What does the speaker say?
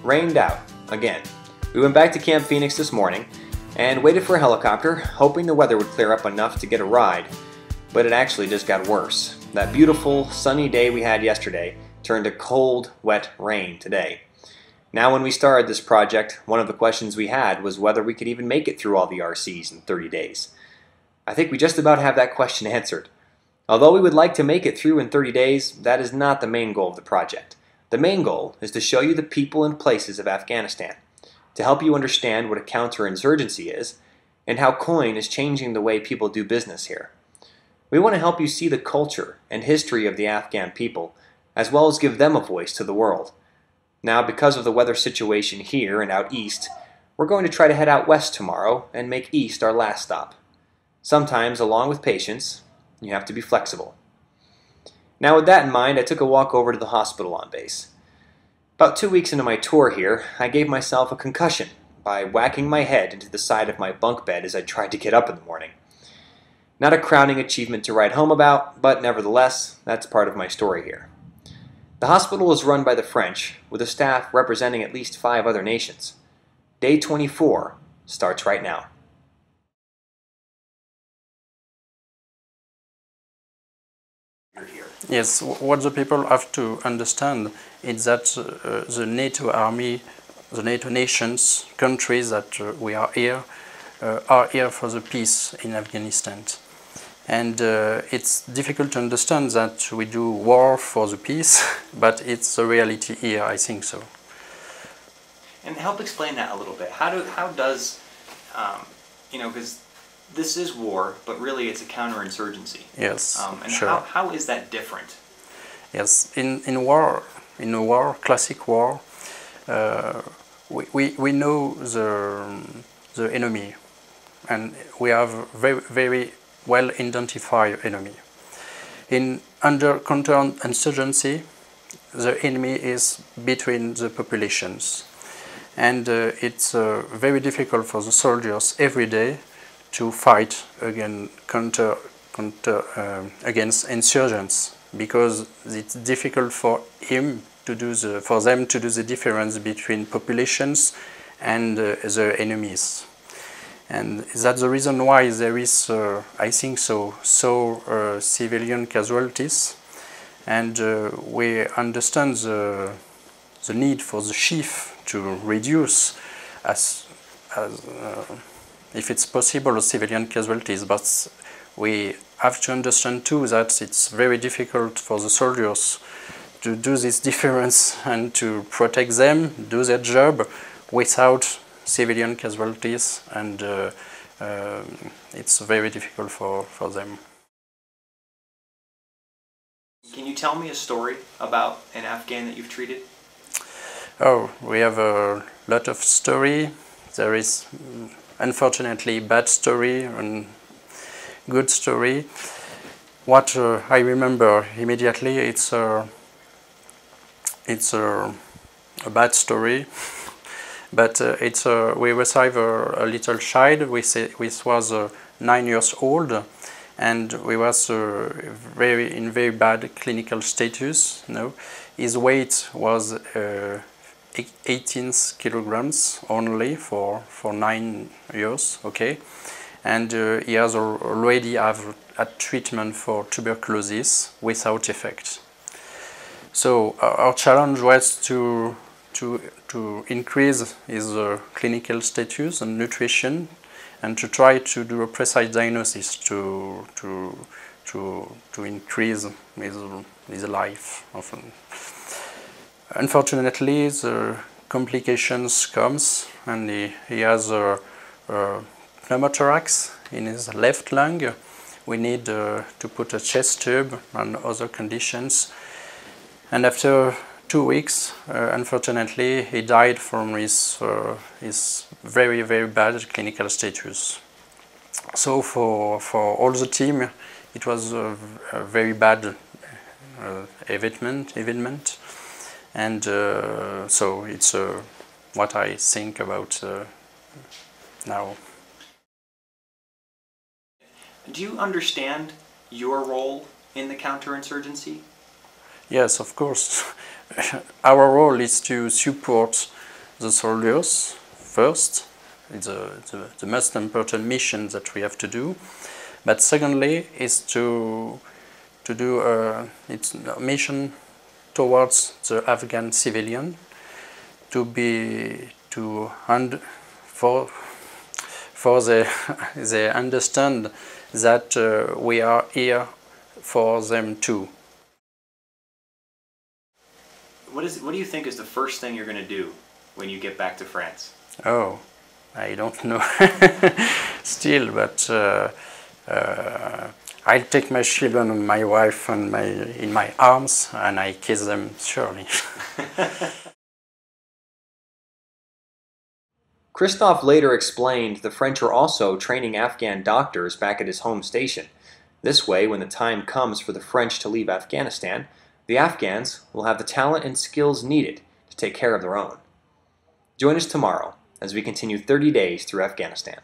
rained out again. We went back to Camp Phoenix this morning and waited for a helicopter, hoping the weather would clear up enough to get a ride, but it actually just got worse. That beautiful sunny day we had yesterday turned to cold, wet rain today. Now when we started this project, one of the questions we had was whether we could even make it through all the RCs in 30 days. I think we just about have that question answered. Although we would like to make it through in 30 days, that is not the main goal of the project. The main goal is to show you the people and places of Afghanistan, to help you understand what a counterinsurgency is, and how coin is changing the way people do business here. We want to help you see the culture and history of the Afghan people, as well as give them a voice to the world. Now, because of the weather situation here and out east, we're going to try to head out west tomorrow and make east our last stop. Sometimes, along with patience, you have to be flexible. Now, with that in mind, I took a walk over to the hospital on base. About 2 weeks into my tour here, I gave myself a concussion by whacking my head into the side of my bunk bed as I tried to get up in the morning. Not a crowning achievement to write home about, but nevertheless, that's part of my story here. The hospital is run by the French, with a staff representing at least 5 other nations. Day 24 starts right now. Yes, what the people have to understand is that the NATO army, the NATO nations, countries that we are here for the peace in Afghanistan. And it's difficult to understand that we do war for the peace, but it's the reality here, I think so. And help explain that a little bit. How does, because this is war, but really it's a counterinsurgency. Yes, and sure. How is that different? Yes, in a war, classic war, we know the enemy, and we have very well identified enemy. Under counterinsurgency, the enemy is between the populations, and it's very difficult for the soldiers every day to fight against insurgents, because it's difficult for them to do the difference between populations and the enemies. And that's the reason why there is, I think so, civilian casualties, and we understand the need for the chief to reduce if it's possible, civilian casualties, but we have to understand too that it's very difficult for the soldiers to do this difference and to protect them, do their job without civilian casualties, and it's very difficult for them. Can you tell me a story about an Afghan that you've treated? Oh, we have a lot of story. There is unfortunately bad story and good story. What I remember immediately, it's a bad story, but we received a little child which was 9 years old, and we was in very bad clinical status. His weight was 18 kilograms only for 9 years, okay, and he has already have a treatment for tuberculosis without effect. So our challenge was to increase his clinical status and nutrition, and to try to do a precise diagnosis to increase his life. Often. Unfortunately, the complications comes, and he has a pneumothorax in his left lung. We need to put a chest tube and other conditions. And after 2 weeks, unfortunately, he died from his very bad clinical status. So for all the team, it was a very bad event. And so it's what I think about now. Do you understand your role in the counterinsurgency? Yes, of course. Our role is to support the soldiers first. It's the most important mission that we have to do. But secondly, is to do its mission towards the Afghan civilian, for they understand that we are here for them too. What do you think is the first thing you're going to do when you get back to France? Oh, I don't know still, but I'll take my children and my wife and in my arms and I kiss them surely. Christophe later explained the French are also training Afghan doctors back at his home station. This way, when the time comes for the French to leave Afghanistan, the Afghans will have the talent and skills needed to take care of their own. Join us tomorrow as we continue 30 days through Afghanistan.